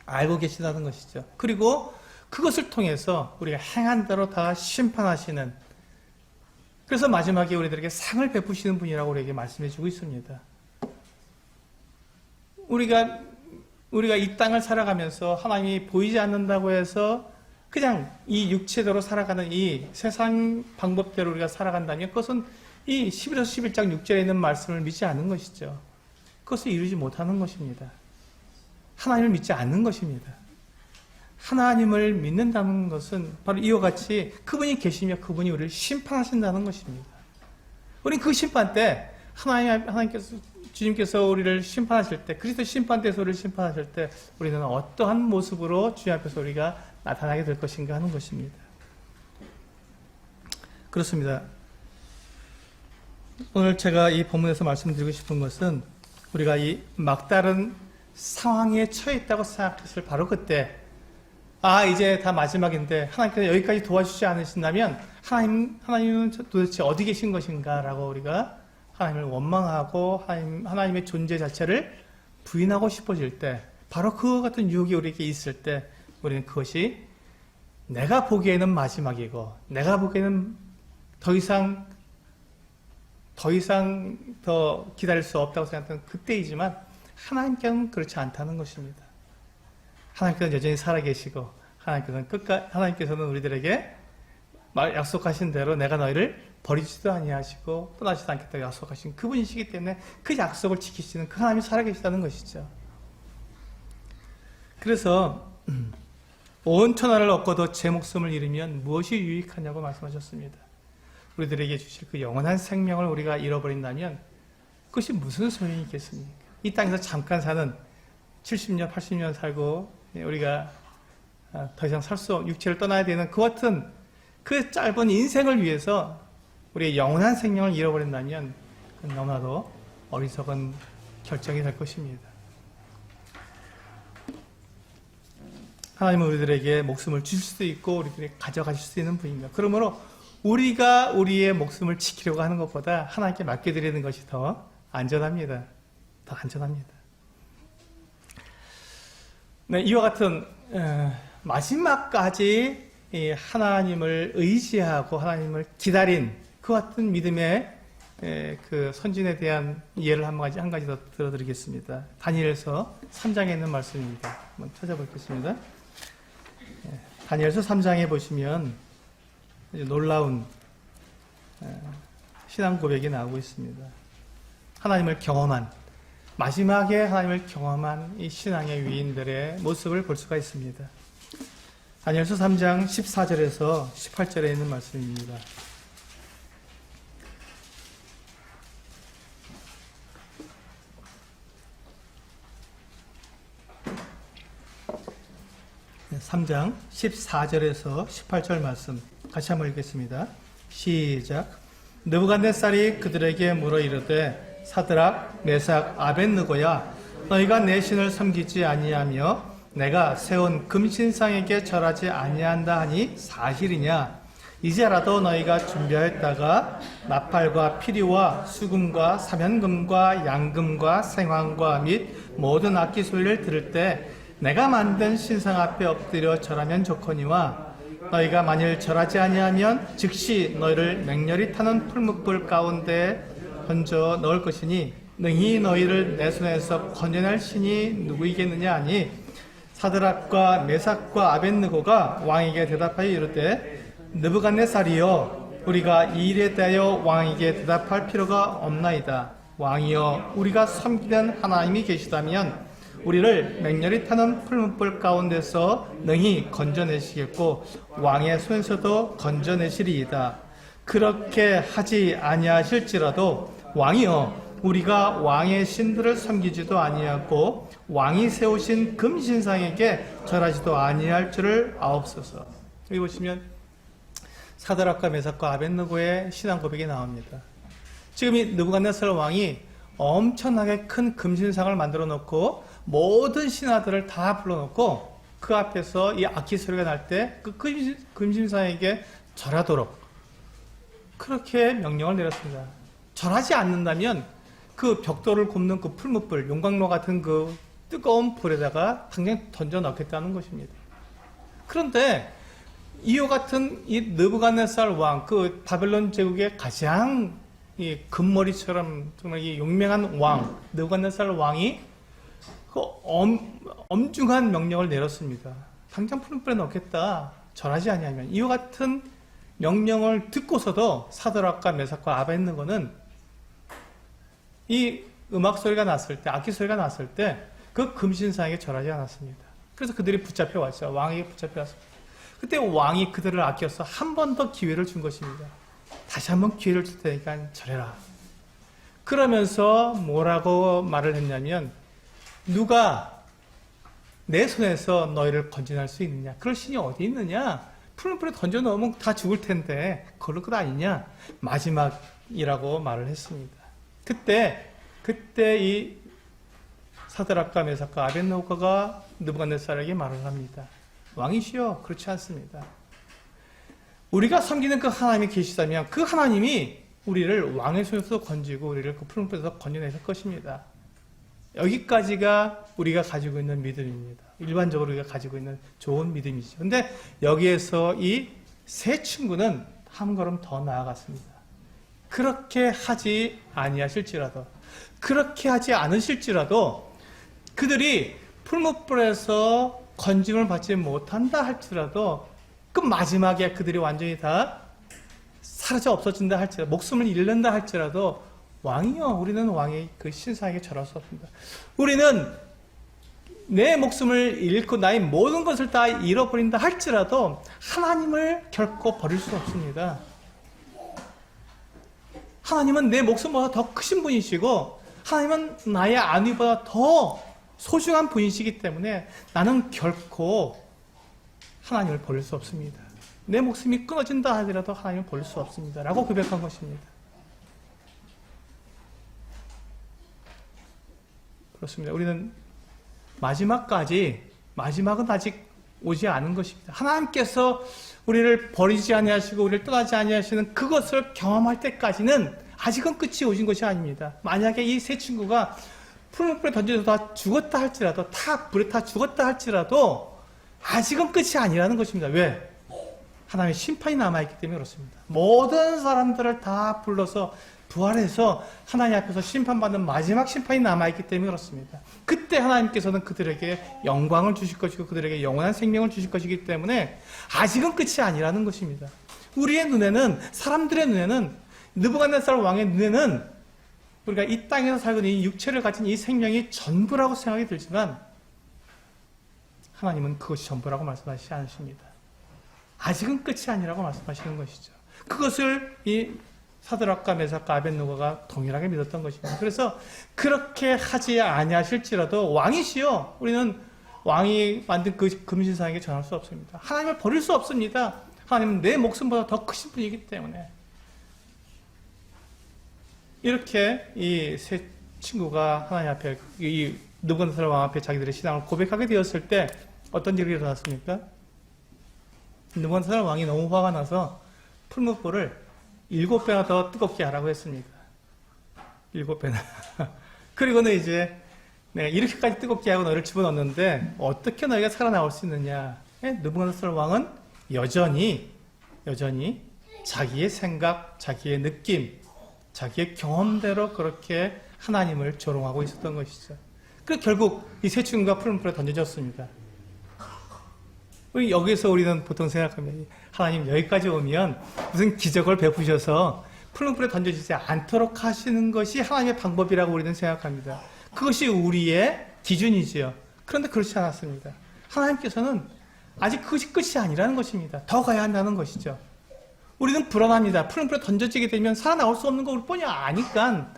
알고 계시다는 것이죠. 그리고 그것을 통해서 우리가 행한 대로 다 심판하시는, 그래서 마지막에 우리들에게 상을 베푸시는 분이라고 우리에게 말씀해 주고 있습니다. 우리가 이 땅을 살아가면서 하나님이 보이지 않는다고 해서 그냥 이 육체대로 살아가는 이 세상 방법대로 우리가 살아간다면 그것은 이 11서 11장 6절에 있는 말씀을 믿지 않는 것이죠. 그것을 이루지 못하는 것입니다. 하나님을 믿지 않는 것입니다. 하나님을 믿는다는 것은 바로 이와 같이 그분이 계시며 그분이 우리를 심판하신다는 것입니다. 우리는 그 심판 때 주님께서 우리를 심판하실 때, 그리스도 심판대에서 우리를 심판하실 때 우리는 어떠한 모습으로 주님 앞에서 우리가 나타나게 될 것인가 하는 것입니다. 그렇습니다. 오늘 제가 이 본문에서 말씀드리고 싶은 것은 우리가 이 막다른 상황에 처해 있다고 생각했을 바로 그때, 이제 다 마지막인데 하나님께서 여기까지 도와주지 않으신다면 하나님은 도대체 어디 계신 것인가 라고 우리가 하나님을 원망하고 하나님의 존재 자체를 부인하고 싶어질 때, 바로 그와 같은 유혹이 우리에게 있을 때 우리는 그것이 내가 보기에는 마지막이고 내가 보기에는 더 이상 더 기다릴 수 없다고 생각하는 그때이지만 하나님께는 그렇지 않다는 것입니다. 하나님께서는 여전히 살아계시고 하나님께서는 우리들에게 약속하신 대로 내가 너희를 버리지도 아니하시고 떠나지도 않겠다고 약속하신 그분이시기 때문에 그 약속을 지키시는 그 하나님이 살아계시다는 것이죠. 그래서 온 천하를 얻고도 제 목숨을 잃으면 무엇이 유익하냐고 말씀하셨습니다. 우리들에게 주실 그 영원한 생명을 우리가 잃어버린다면 그것이 무슨 소용이 있겠습니까? 이 땅에서 잠깐 사는 70년, 80년 살고 우리가 더 이상 육체를 떠나야 되는 그 같은 그 짧은 인생을 위해서 우리의 영원한 생명을 잃어버린다면 너무나도 어리석은 결정이 될 것입니다. 하나님은 우리들에게 목숨을 주실 수도 있고 우리들에게 가져가실 수 있는 분입니다. 그러므로 우리가 우리의 목숨을 지키려고 하는 것보다 하나님께 맡겨드리는 것이 더 안전합니다. 더 안전합니다. 네, 이와 같은 마지막까지 하나님을 의지하고 하나님을 기다린 그 같은 믿음의 그 선진에 대한 예를 한 가지 더 들어드리겠습니다. 다니엘서 3장에 있는 말씀입니다. 한번 찾아보겠습니다. 다니엘서 3장에 보시면 놀라운 신앙 고백이 나오고 있습니다. 하나님을 경험한, 마지막에 하나님을 경험한 이 신앙의 위인들의 모습을 볼 수가 있습니다. 다니엘서 3장 14절에서 18절에 있는 말씀입니다. 네, 3장 14절에서 18절 말씀 같이 한번 읽겠습니다. 시작. 느부갓네살이 그들에게 물어 이르되 사드락 메삭 아벳느고야 너희가 내 신을 섬기지 아니하며 내가 세운 금신상에게 절하지 아니한다 하니 사실이냐? 이제라도 너희가 준비하였다가 나팔과 피리와 수금과 사면금과 양금과 생황과 및 모든 악기 소리를 들을 때 내가 만든 신상 앞에 엎드려 절하면 좋거니와 너희가 만일 절하지 아니하면 즉시 너희를 맹렬히 타는 풀무불 가운데 던져 넣을 것이니 능히 너희를 내 손에서 건져낼 신이 누구이겠느냐 하니 사드락과 메삭과 아벳느고가 왕에게 대답하여 이르되 느부갓네살이여 우리가 이 일에 대하여 왕에게 대답할 필요가 없나이다. 왕이여 우리가 섬기는 하나님이 계시다면 우리를 맹렬히 타는 풀무불 가운데서 능히 건져내시겠고 왕의 손에서도 건져내시리이다. 그렇게 하지 아니하실지라도 왕이여 우리가 왕의 신들을 섬기지도 아니하고 왕이 세우신 금신상에게 절하지도 아니할 줄을 아옵소서. 여기 보시면 사드락과 메삭과 아벳느고의 신앙 고백이 나옵니다. 지금 이 느부갓네살 왕이 엄청나게 큰 금신상을 만들어 놓고 모든 신하들을 다 불러놓고 그 앞에서 이 악기 소리가 날 때 그 금신상에게 절하도록 그렇게 명령을 내렸습니다. 절하지 않는다면 그 벽돌을 굽는 그 풀무불, 용광로 같은 그 뜨거운 불에다가 당장 던져 넣겠다는 것입니다. 그런데 이와 같은 이 느부갓네살 왕, 그 바벨론 제국의 가장 이 금머리처럼 정말 이 용맹한 왕, 느부갓네살 왕이 그 엄중한 명령을 내렸습니다. 당장 풀무불에 넣겠다. 절하지 아니하면. 이와 같은 명령을 듣고서도 사드락과 메삭과 아벳느고는 이 음악 소리가 났을 때, 악기 소리가 났을 때 그 금신상에게 절하지 않았습니다. 그래서 그들이 붙잡혀 왔죠. 왕에게 붙잡혀 왔습니다. 그때 왕이 그들을 아껴서 한 번 더 기회를 준 것입니다. 다시 한 번 기회를 줄 테니까 절해라. 그러면서 뭐라고 말을 했냐면 누가 내 손에서 너희를 건져낼 수 있느냐? 그럴 신이 어디 있느냐? 풀무불에 던져 넣으면 다 죽을 텐데 그럴 것 아니냐? 마지막이라고 말을 했습니다. 그때 이 사드락과 메삭과 아벳느고가 느부갓네살에게 말을 합니다. 왕이시여, 그렇지 않습니다. 우리가 섬기는 그 하나님이 계시다면 그 하나님이 우리를 왕의 손에서 건지고 우리를 그 풀무불에서 건져내실 것입니다. 여기까지가 우리가 가지고 있는 믿음입니다. 일반적으로 우리가 가지고 있는 좋은 믿음이죠. 근데 여기에서 이 세 친구는 한 걸음 더 나아갔습니다. 그렇게 하지 아니하실지라도, 그렇게 하지 않으실지라도 그들이 풀무불에서 건짐을 받지 못한다 할지라도 그 마지막에 그들이 완전히 다 사라져 없어진다 할지라도, 목숨을 잃는다 할지라도 왕이요, 우리는 왕의 그 신상에게 절할 수 없습니다. 우리는 내 목숨을 잃고 나의 모든 것을 다 잃어버린다 할지라도 하나님을 결코 버릴 수 없습니다. 하나님은 내 목숨보다 더 크신 분이시고 하나님은 나의 안위보다 더 소중한 분이시기 때문에 나는 결코 하나님을 버릴 수 없습니다. 내 목숨이 끊어진다 하더라도 하나님을 버릴 수 없습니다. 라고 고백한 것입니다. 그렇습니다. 우리는 마지막은 아직 오지 않은 것입니다. 하나님께서 우리를 버리지 아니하시고 우리를 떠나지 아니하시는 그것을 경험할 때까지는 아직은 끝이 오신 것이 아닙니다. 만약에 이 세 친구가 풀무불에 던져서 다 죽었다 할지라도, 불에 타 죽었다 할지라도 아직은 끝이 아니라는 것입니다. 왜? 하나님의 심판이 남아있기 때문에 그렇습니다. 모든 사람들을 다 불러서 부활해서 하나님 앞에서 심판받는 마지막 심판이 남아있기 때문에 그렇습니다. 그때 하나님께서는 그들에게 영광을 주실 것이고 그들에게 영원한 생명을 주실 것이기 때문에 아직은 끝이 아니라는 것입니다. 우리의 눈에는, 사람들의 눈에는, 느부갓네살 왕의 눈에는 우리가 이 땅에서 살고 있는 이 육체를 가진 이 생명이 전부라고 생각이 들지만 하나님은 그것이 전부라고 말씀하시지 않으십니다. 아직은 끝이 아니라고 말씀하시는 것이죠. 그것을 이 사드락과 메삭과 아벳느고가 동일하게 믿었던 것입니다. 그래서 그렇게 하지 아니하실지라도 왕이시여, 우리는 왕이 만든 그 금신상에게 전할 수 없습니다. 하나님을 버릴 수 없습니다. 하나님은 내 목숨보다 더 크신 분이기 때문에 이렇게 이 세 친구가 하나님 앞에, 이 느부갓네살 왕 앞에 자기들의 신앙을 고백하게 되었을 때 어떤 일이 일어났습니까? 느부갓네살 왕이 너무 화가 나서 풀무불을 7배나 더 뜨겁게 하라고 했습니다. 7배나. 그리고는 이제 내가 이렇게까지 뜨겁게 하고 너를 집어넣었는데 어떻게 너희가 살아나올 수 있느냐. 느부갓네살 왕은 여전히 자기의 생각, 자기의 느낌, 자기의 경험대로 그렇게 하나님을 조롱하고 있었던 것이죠. 그래서 결국 이 세 친구가 푸른 불에 던져졌습니다. 여기서 우리는 보통 생각합니다. 하나님 여기까지 오면 무슨 기적을 베푸셔서 푸른 불에 던져지지 않도록 하시는 것이 하나님의 방법이라고 우리는 생각합니다. 그것이 우리의 기준이지요. 그런데 그렇지 않았습니다. 하나님께서는 아직 그것이 끝이 아니라는 것입니다. 더 가야 한다는 것이죠. 우리는 불안합니다. 푸른 불에 던져지게 되면 살아나올 수 없는 걸 뻔히 아니까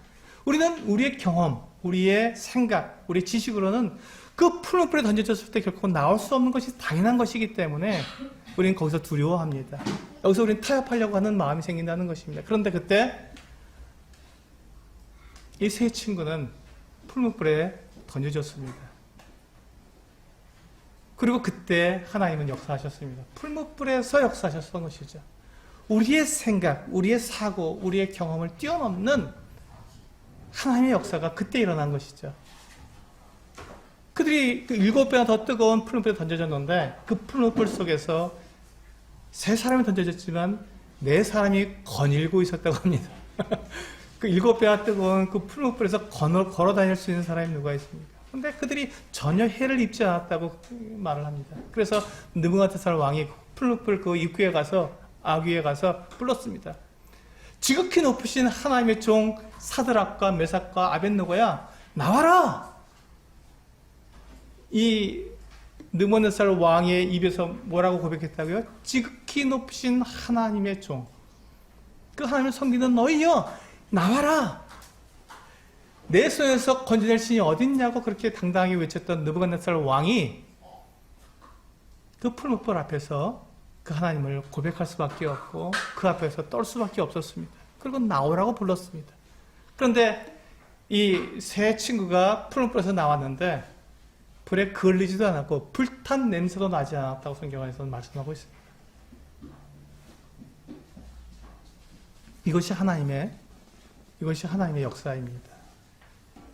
우리는 우리의 경험, 우리의 생각, 우리의 지식으로는 그 푸른 불에 던져졌을 때 결코 나올 수 없는 것이 당연한 것이기 때문에 우리는 거기서 두려워합니다. 여기서 우리는 타협하려고 하는 마음이 생긴다는 것입니다. 그런데 그때 이 세 친구는 푸른 불에 던져졌습니다. 그리고 그때 하나님은 역사하셨습니다. 풀무불에서 역사하셨던 것이죠. 우리의 생각, 우리의 사고, 우리의 경험을 뛰어넘는 하나님의 역사가 그때 일어난 것이죠. 그들이 그 7배나 더 뜨거운 풀무불에 던져졌는데 그 풀무불 속에서 3사람이 던져졌지만 4사람이 거닐고 있었다고 합니다. 그 7배나 뜨거운 그 풀무불에서 걸어 다닐 수 있는 사람이 누가 있습니까? 근데 그들이 전혀 해를 입지 않았다고 말을 합니다. 그래서 느부갓네살 왕이 풀무불 그 입구에 가서 아귀에 가서 불렀습니다. 지극히 높으신 하나님의 종 사드락과 메삭과 아벳느고야 나와라! 이 느부갓네살 왕의 입에서 뭐라고 고백했다고요? 지극히 높으신 하나님의 종, 그 하나님을 섬기는 너희여 나와라! 내 손에서 건져낼 신이 어딨냐고 그렇게 당당하게 외쳤던 느부갓네살 왕이 그 풀무불 앞에서 그 하나님을 고백할 수밖에 없고 그 앞에서 떨 수밖에 없었습니다. 그리고 나오라고 불렀습니다. 그런데 이 세 친구가 풀무불에서 나왔는데 불에 그을리지도 않았고 불탄 냄새도 나지 않았다고 성경에서는 말씀하고 있습니다. 이것이 하나님의 역사입니다.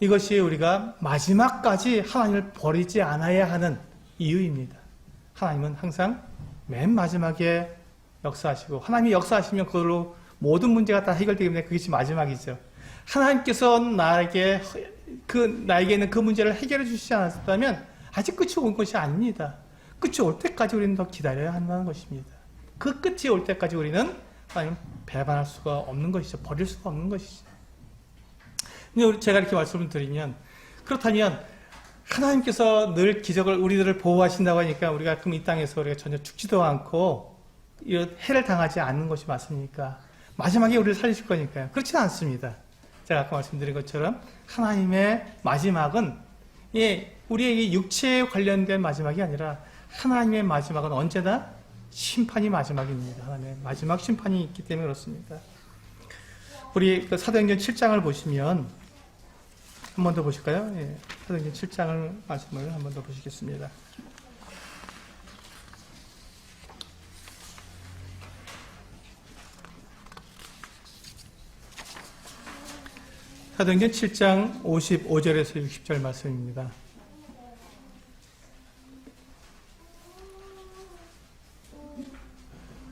이것이 우리가 마지막까지 하나님을 버리지 않아야 하는 이유입니다. 하나님은 항상 맨 마지막에 역사하시고 하나님이 역사하시면 그걸로 모든 문제가 다 해결되기 때문에 그것이 마지막이죠. 하나님께서 나에게 있는 그 문제를 해결해 주시지 않았다면 아직 끝이 온 것이 아닙니다. 끝이 올 때까지 우리는 더 기다려야 한다는 것입니다. 그 끝이 올 때까지 우리는 하나님을 배반할 수가 없는 것이죠. 버릴 수가 없는 것이죠. 근데 제가 이렇게 말씀을 드리면 그렇다면 하나님께서 늘 기적을 우리들을 보호하신다고 하니까 우리가 그럼 이 땅에서 우리가 전혀 죽지도 않고 해를 당하지 않는 것이 맞습니까? 마지막에 우리를 살리실 거니까요. 그렇지는 않습니다. 제가 아까 말씀드린 것처럼 하나님의 마지막은 우리의 육체에 관련된 마지막이 아니라 하나님의 마지막은 언제나 심판이 마지막입니다. 하나님의 마지막 심판이 있기 때문에 그렇습니다. 우리 그 사도행전 7장을 보시면 한 번 더 보실까요? 사도행전 7장을 말씀을 한 번 더 보시겠습니다. 사도행전 7장 55절에서 60절 말씀입니다.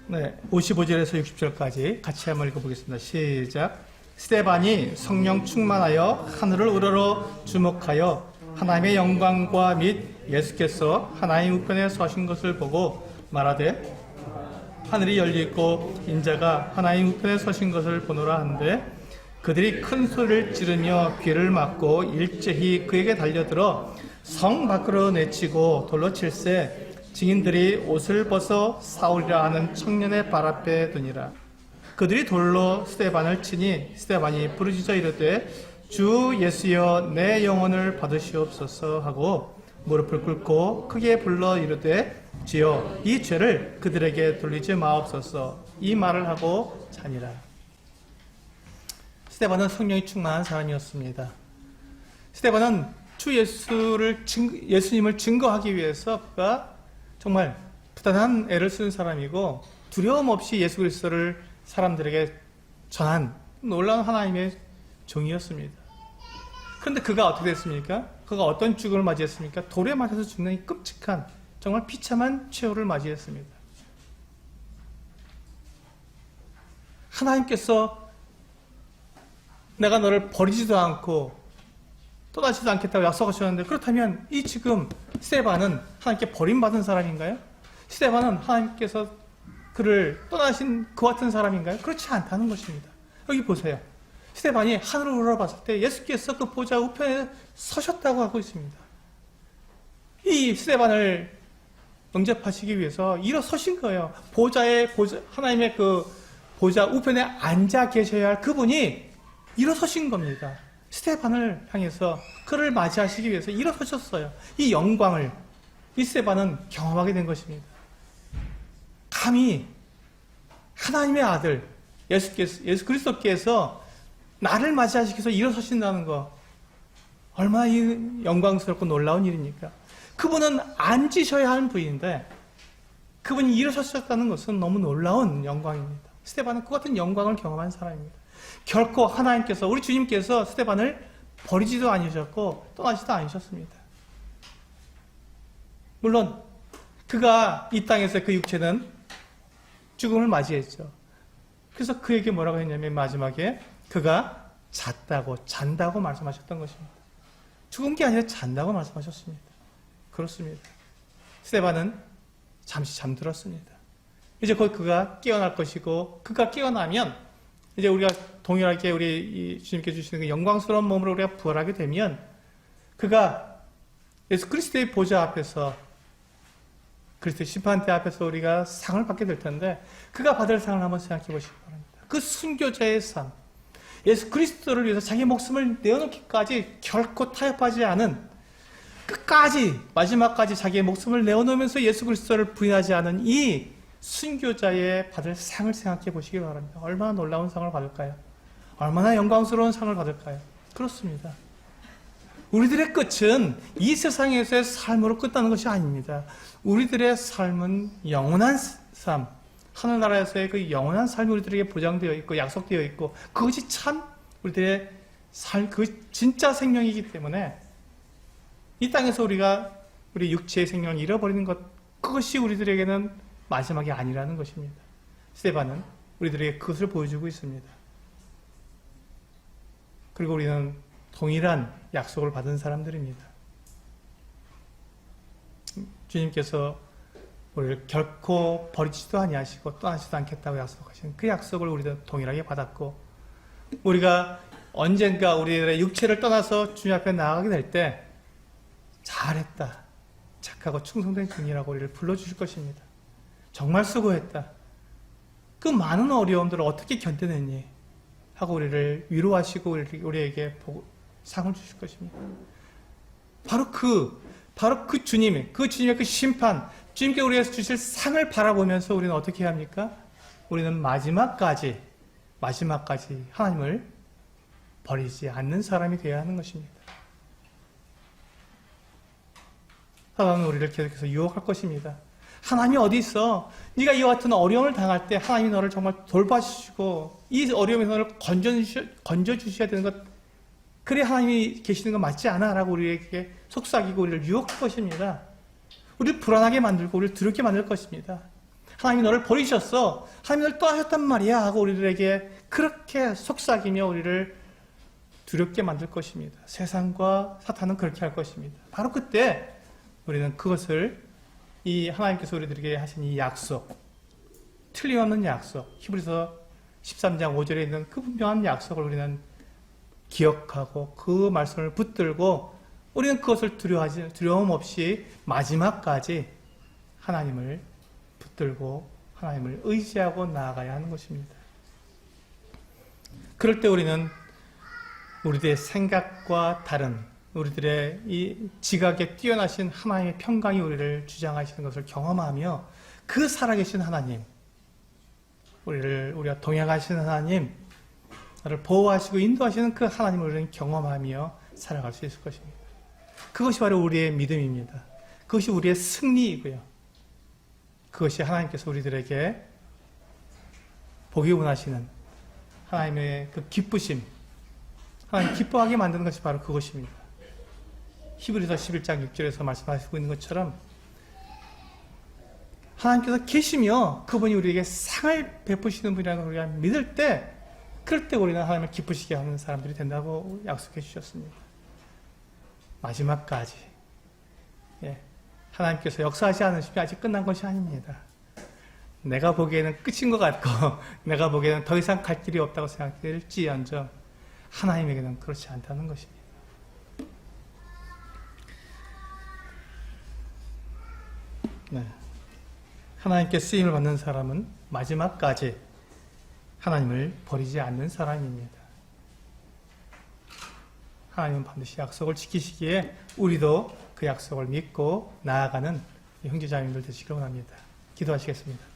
네, 55절에서 60절까지 같이 한번 읽어보겠습니다. 시작. 스데반이 성령 충만하여 하늘을 우러러 주목하여 하나님의 영광과 및 예수께서 하나님 우편에 서신 것을 보고 말하되 하늘이 열리고 인자가 하나님 우편에 서신 것을 보노라 하는데 그들이 큰 소리를 지르며 귀를 막고 일제히 그에게 달려들어 성 밖으로 내치고 돌로 칠세 증인들이 옷을 벗어 사울이라 하는 청년의 발 앞에 두니라. 그들이 돌로 스데반을 치니 스데반이 부르짖어 이르되 주 예수여 내 영혼을 받으시옵소서 하고 무릎을 꿇고 크게 불러 이르되 주여 이 죄를 그들에게 돌리지 마옵소서 이 말을 하고 자니라. 스데반은 성령이 충만한 사람이었습니다. 스데반은 주 예수님을 증거하기 위해서 그가 정말 부단한 애를 쓴 사람이고 두려움 없이 예수 그리스도를 사람들에게 전한 놀라운 하나님의 종이었습니다. 그런데 그가 어떻게 됐습니까? 그가 어떤 죽음을 맞이했습니까? 돌에 맞아서 죽는 이 끔찍한 정말 비참한 최후를 맞이했습니다. 하나님께서 내가 너를 버리지도 않고 떠나지도 않겠다고 약속하셨는데, 그렇다면 이 지금 스데반은 하나님께 버림받은 사람인가요? 스데반은 하나님께서 그를 떠나신 그 같은 사람인가요? 그렇지 않다는 것입니다. 여기 보세요. 스데반이 하늘을 우러봤을 때 예수께서 그 보좌 우편에 서셨다고 하고 있습니다. 이 스데반을 영접하시기 위해서 일어서신 거예요. 하나님의 그 보좌 우편에 앉아 계셔야 할 그분이 일어서신 겁니다. 스데반을 향해서 그를 맞이하시기 위해서 일어서셨어요. 이 영광을 이 스데반은 경험하게 된 것입니다. 감히 하나님의 아들 예수 그리스도께서 나를 맞이하시기 위해서 일어서신다는 거, 얼마나 영광스럽고 놀라운 일입니까? 그분은 앉으셔야 하는 분인데 그분이 일어서셨다는 것은 너무 놀라운 영광입니다. 스데반은 그 같은 영광을 경험한 사람입니다. 결코 하나님께서, 우리 주님께서 스데반을 버리지도 않으셨고 떠나지도 않으셨습니다. 물론 그가 이 땅에서 그 육체는 죽음을 맞이했죠. 그래서 그에게 뭐라고 했냐면 마지막에 그가 잔다고 말씀하셨던 것입니다. 죽은 게 아니라 잔다고 말씀하셨습니다. 그렇습니다. 스데반은 잠시 잠들었습니다. 이제 곧 그가 깨어날 것이고, 그가 깨어나면 이제 우리가 동일하게 우리 주님께 주시는 그 영광스러운 몸으로 우리가 부활하게 되면 그가 예수 그리스도의 보좌 앞에서, 그리스도의 심판대 앞에서 우리가 상을 받게 될 텐데, 그가 받을 상을 한번 생각해 보시기 바랍니다. 그 순교자의 상, 예수 그리스도를 위해서 자기 목숨을 내어놓기까지 결코 타협하지 않은, 끝까지 마지막까지 자기의 목숨을 내어놓으면서 예수 그리스도를 부인하지 않은 이 순교자의 받을 상을 생각해 보시기 바랍니다. 얼마나 놀라운 상을 받을까요? 얼마나 영광스러운 상을 받을까요? 그렇습니다. 우리들의 끝은 이 세상에서의 삶으로 끝나는 것이 아닙니다. 우리들의 삶은 영원한 삶, 하늘나라에서의 그 영원한 삶이 우리들에게 보장되어 있고 약속되어 있고, 그것이 참 우리들의 삶, 그 진짜 생명이기 때문에 이 땅에서 우리가 우리 육체의 생명을 잃어버리는 것, 그것이 우리들에게는 마지막이 아니라는 것입니다. 스데반은 우리들에게 그것을 보여주고 있습니다. 그리고 우리는 동일한 약속을 받은 사람들입니다. 주님께서 우리를 결코 버리지도 아니하시고 떠나지도 않겠다고 약속하신 그 약속을 우리도 동일하게 받았고, 우리가 언젠가 우리들의 육체를 떠나서 주님 앞에 나아가게 될 때 잘했다, 착하고 충성된 종이라고 우리를 불러주실 것입니다. 정말 수고했다, 그 많은 어려움들을 어떻게 견뎌냈니 하고 우리를 위로하시고 우리에게 상을 주실 것입니다. 바로 그 주님의 그 심판, 주님께 우리에게 주실 상을 바라보면서 우리는 어떻게 해야 합니까? 우리는 마지막까지 하나님을 버리지 않는 사람이 되어야 하는 것입니다. 사단은 우리를 계속해서 유혹할 것입니다. 하나님이 어디 있어? 네가 이와 같은 어려움을 당할 때 하나님이 너를 정말 돌봐주시고 이 어려움에서 너를 건져주셔야 되는 것, 그래 하나님이 계시는 건 맞지 않아? 라고 우리에게 속삭이고 우리를 유혹할 것입니다. 우리를 불안하게 만들고 우리를 두렵게 만들 것입니다. 하나님이 너를 버리셨어, 하나님이 너를 떠나셨단 말이야 하고 우리들에게 그렇게 속삭이며 우리를 두렵게 만들 것입니다. 세상과 사탄은 그렇게 할 것입니다. 바로 그때 우리는 그것을, 이 하나님께서 우리들에게 하신 이 약속, 틀림없는 약속, 히브리서 13장 5절에 있는 그 분명한 약속을 우리는 기억하고 그 말씀을 붙들고 우리는 그것을 두려움 없이 마지막까지 하나님을 붙들고 하나님을 의지하고 나아가야 하는 것입니다. 그럴 때 우리는 우리들의 생각과 다른, 우리들의 이 지각에 뛰어나신 하나님의 평강이 우리를 주장하시는 것을 경험하며 그 살아계신 하나님, 우리가 동행하시는 하나님, 나를 보호하시고 인도하시는 그 하나님을 우리는 경험하며 살아갈 수 있을 것입니다. 그것이 바로 우리의 믿음입니다. 그것이 우리의 승리이고요. 그것이 하나님께서 우리들에게 보기 원하시는 하나님의 그 기쁘심, 하나님 기뻐하게 만드는 것이 바로 그것입니다. 히브리서 11장 6절에서 말씀하시고 있는 것처럼 하나님께서 계시며 그분이 우리에게 상을 베푸시는 분이라는 우리가 믿을 때, 그럴 때 우리는 하나님을 기쁘시게 하는 사람들이 된다고 약속해 주셨습니다. 마지막까지 하나님께서 역사하지 않으시면 아직 끝난 것이 아닙니다. 내가 보기에는 끝인 것 같고 내가 보기에는 더 이상 갈 길이 없다고 생각될지언정 하나님에게는 그렇지 않다는 것입니다. 네. 하나님께 쓰임을 받는 사람은 마지막까지 하나님을 버리지 않는 사람입니다. 하나님은 반드시 약속을 지키시기에 우리도 그 약속을 믿고 나아가는 형제자매들 되시기 원합니다. 기도하시겠습니다.